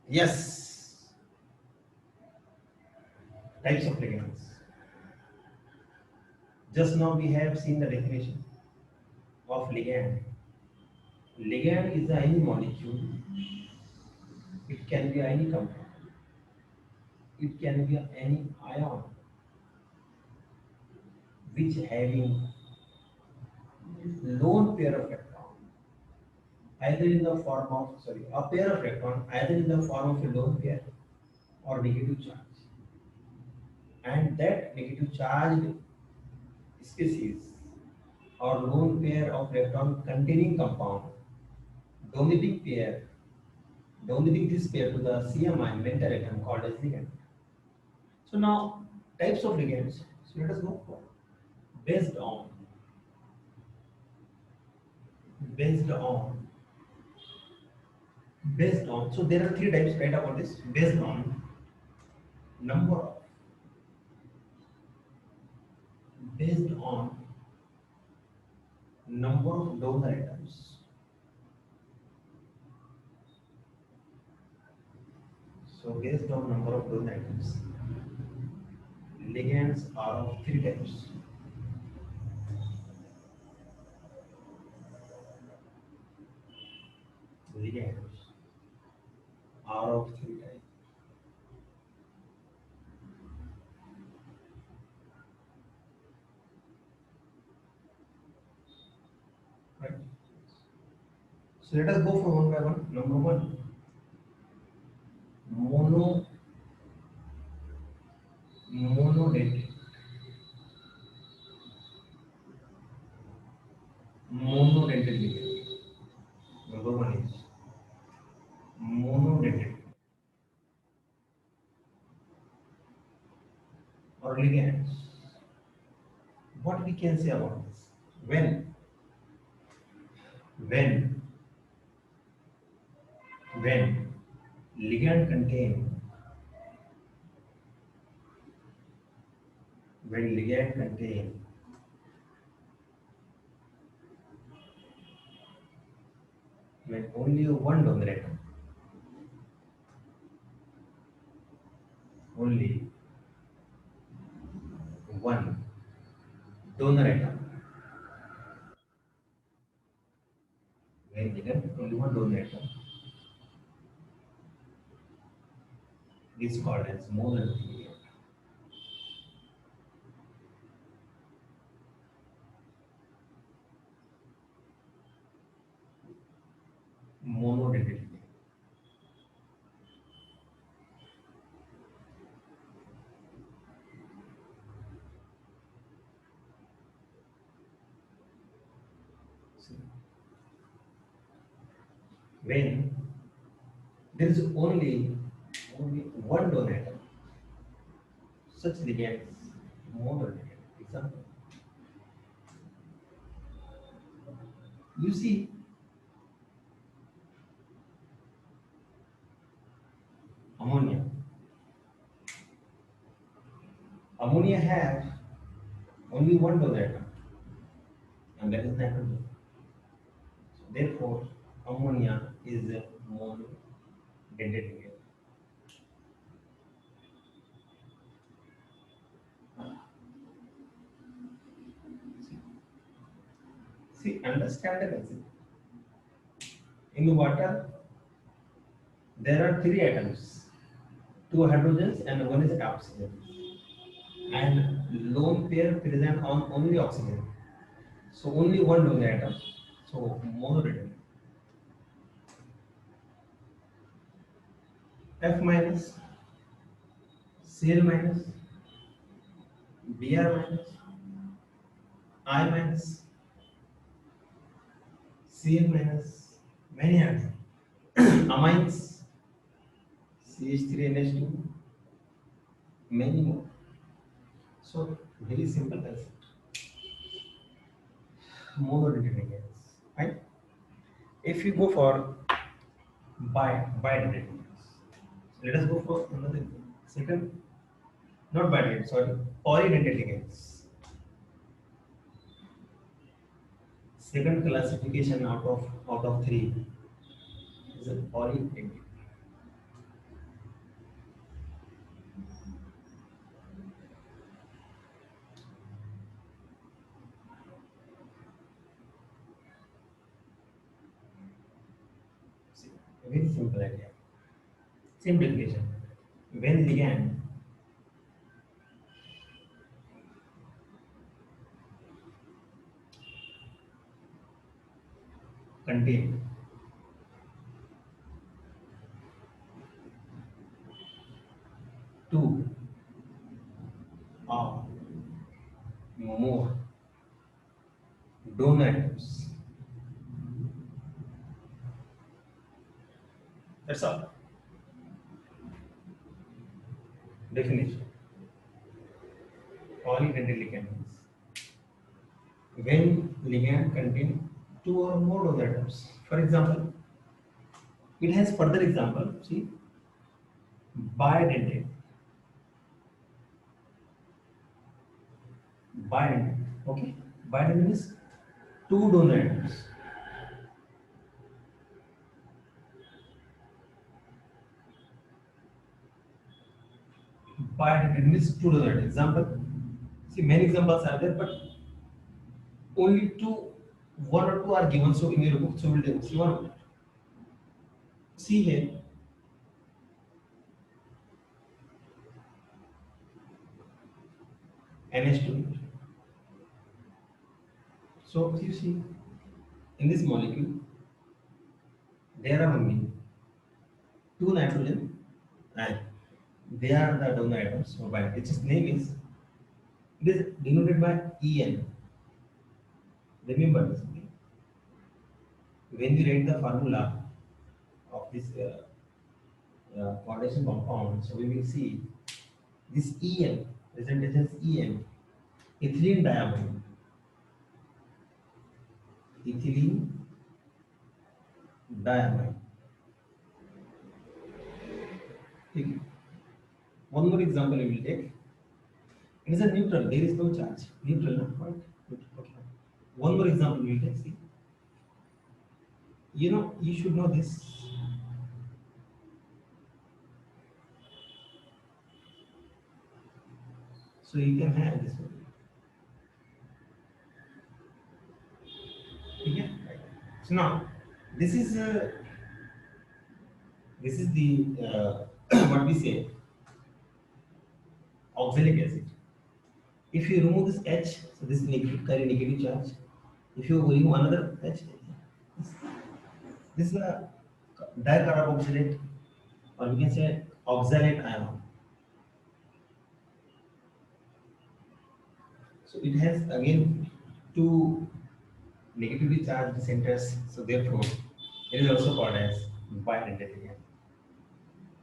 Yes, types of ligands. Just now we have seen the definition of ligand. Ligand is any molecule. It can be any compound. It can be any ion which having lone pair of electron, either in the form of a pair of electron, either in the form of a lone pair or negative charge, and that negative charged species or lone pair of electron containing compound donating pair donating this pair to the CM mental atom called as ligand. So now types of ligands. So let us go for based on based on based on. So there are three types. Write about this based on number of based on number of donor atoms. So based on number of donor atoms, ligands are of three types. Ligands are of three types. Right. So let us go for one by one. Number one, mono monodentate. Monodentate ligand. Number one is monodentate or ligands. What we can say about this? When when ligand contain when ligand contain when only one donor atom, only one donor atom, when ligand only one donor atom is called as monodentate ligand. Monodentate ligand. So, when there is only one donor atom, such ligands monodentate. Example, you see ammonia. Ammonia have only one donor atom, and that is nitrogen. So therefore, ammonia is a monodentate ligand. See, understand the concept. In water, there are three atoms, two hydrogens and one is oxygen. And lone pair present on only oxygen. So only one donor atom. So monodentate. F minus, Cl minus, Br minus, I minus, Cl minus, many others. Amines, CH3NH2, many more. So very simple concept. Monodentate gas. Right? If you go for bidentate gas, let us go for another second. Not bidentate, sorry, polydentate gas. Second classification out of three is a polydentate. Very simple idea. Simplification. When ligand contain two or more donor atoms, that's all. Definition. Polydentate ligand means when ligand contain two or more donor atoms. For example, it has further example. See, bidentate. Bidentate. Okay, bidentate means two donor atoms. Bidentate means two donor atoms. Example. See, many examples are there, but only two, one or two are given. So in your book, so we'll take see one. See here, NH2. So you see, in this molecule, there are only two nitrogen and they are the donor atoms. So by its name is, it is denoted by En. Remember this. Okay? When we write the formula of this coordination compound, so we will see this En, presentation is En, ethylene diamine. Ethylene diamine. Okay. One more example we will take. It is a neutral. There is no charge. Neutral, no? Right? Neutral. Okay. One more example we will take. See. You know, you should know this. So you can have this one. Okay. So now, this is the what we say oxalic acid. If you remove this H, so this negative carry negative charge. If you remove another H, this is a dicarboxylate, or we can say oxalate ion. So it has again two negatively charged centers. So therefore, it is also called as bidentate ligand.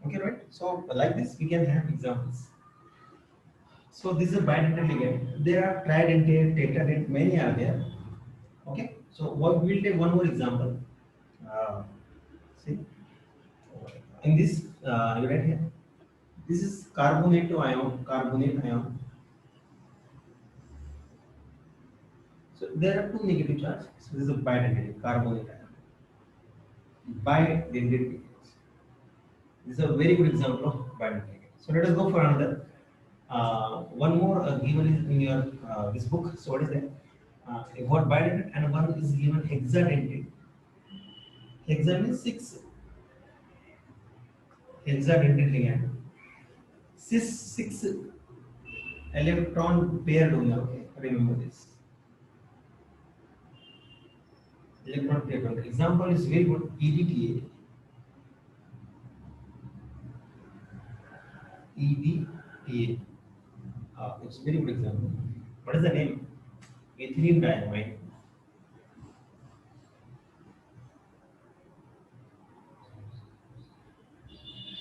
Okay, right? So like this, we can have examples. So this is a bidentate ligand. There are tridentate, tetradentate, many are there. Okay. So what we'll take one more example. See, in this, you write here. This is carbonate to ion, carbonate ion. So there are two negative charges. So this is a bidentate carbonate ion. Bidentate. This is a very good example of bidentate. So let us go for another. One more given is in your this book. So what is that? What bidentate and one is given hexadentate. Hexa means six. Hexadentate ligand. Six electron pair donor. Okay, remember this. Electron pair donor. Example is very good. EDTA. EDTA. It's very good example. What is the name? Ethylene diamine.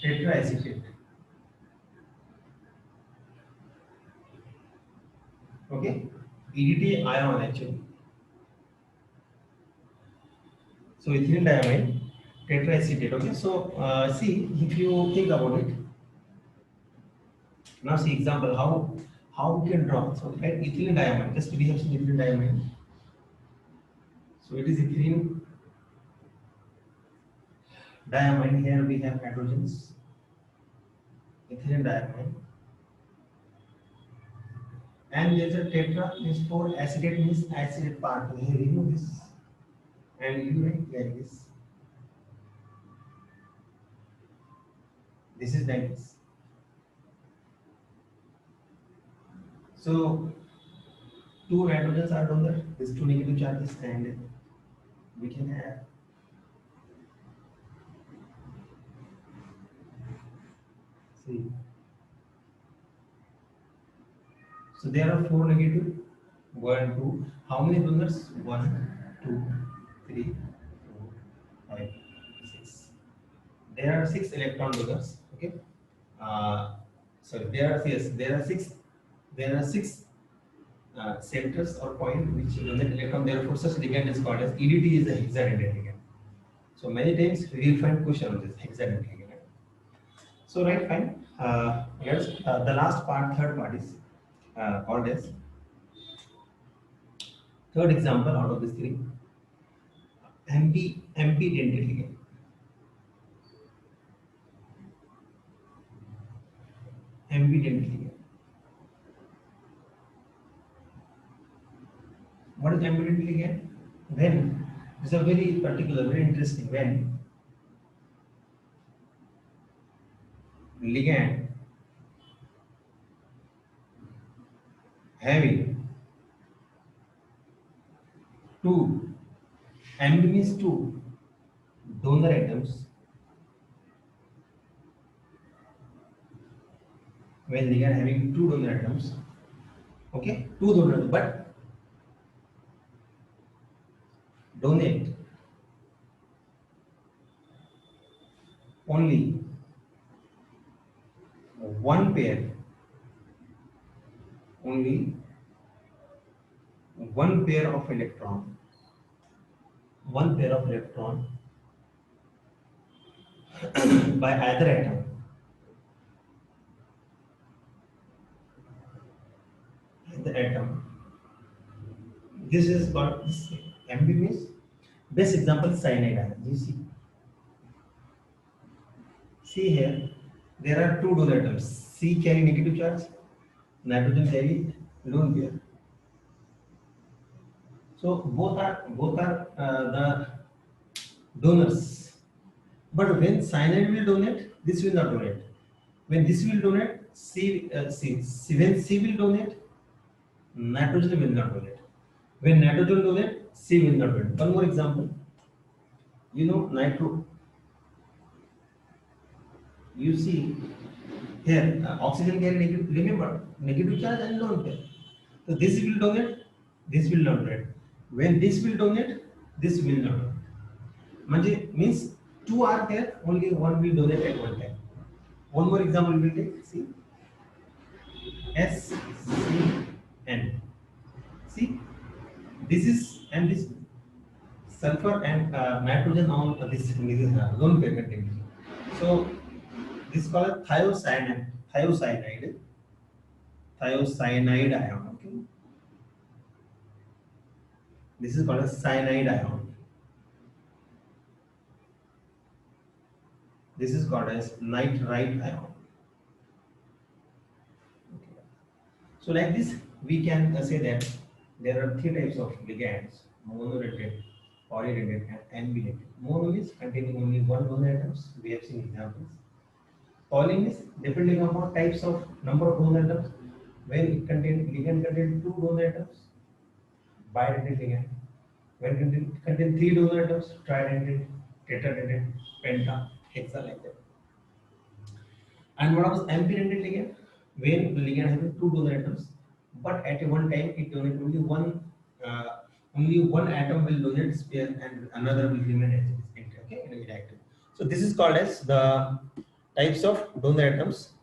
Tetraacetate. Okay, EDTA ion actually. So ethylene diamine, tetraacetate. Okay, so see if you think about it. Now see example how we can draw. So right, ethylene diamine. Just we have seen ethylene diamine. So it is ethylene diamine. Here we have hydrogens. Ethylene diamine. And there is a tetra means four, acetate means acetate part. Here remove this and you write like this. This is like this. So two nitrogens are donor, these two negative charges, and we can have see. So there are four negative, one, two. How many donors? One, two, three, four, five, six. There are six electron donors. Okay. Sorry, there are six. There are six centers or point which donate electron. Therefore, such ligand is called as EDT is a hexadended ligand. So many times we will find question on this hexadended ligand. So right, fine. Here's the last part. Third part is called as third example out of this three. Dentate ligand. Dentate ligand. What is dentate ligand? When this is a very particular, very interesting. When ligand having two means two donor atoms, when ligand having two donor atoms, okay, two donor, but donate only one pair, only one pair of electron, one pair of electron by either atom. The atom. This is called this MB means best example cyanide ion. You see here there are two donor atoms. C carry negative charge, nitrogen carry lone pair. So both are the donors. But when cyanide will donate, this will not donate. When this will donate, when C will donate, nitrogen will not donate. When nitrogen donate, C will not donate. One more example. You know nitro. You see here oxygen carry negative. Remember negative charge and lone pair. So this will donate, this will not donate. When this will donate, this will not donate. Means two are there, only one will donate at one time. One more example we will take. See SCN. See this is and this sulfur and nitrogen on this lone pair contain. So this is called thiocyanide. Thiocyanide ion. Okay. This is called a cyanide ion. This is called as nitrite ion. Okay. So like this, we can say that there are three types of ligands: monodentate, polydentate, and ambidentate. Mono is containing only one donor atoms. We have seen examples. Poly is depending upon types of number of donor atoms. When it ligand contain two donor atoms, bidentate ligand. When it contain three donor atoms, tridentate, tetradentate, penta, hexa, like that. And what was ambidentate ligand? When the ligand having two donor atoms, but at one time it donates only one atom will donate spare and another will remain as it is, okay, inactive. So this is called as the types of donor atoms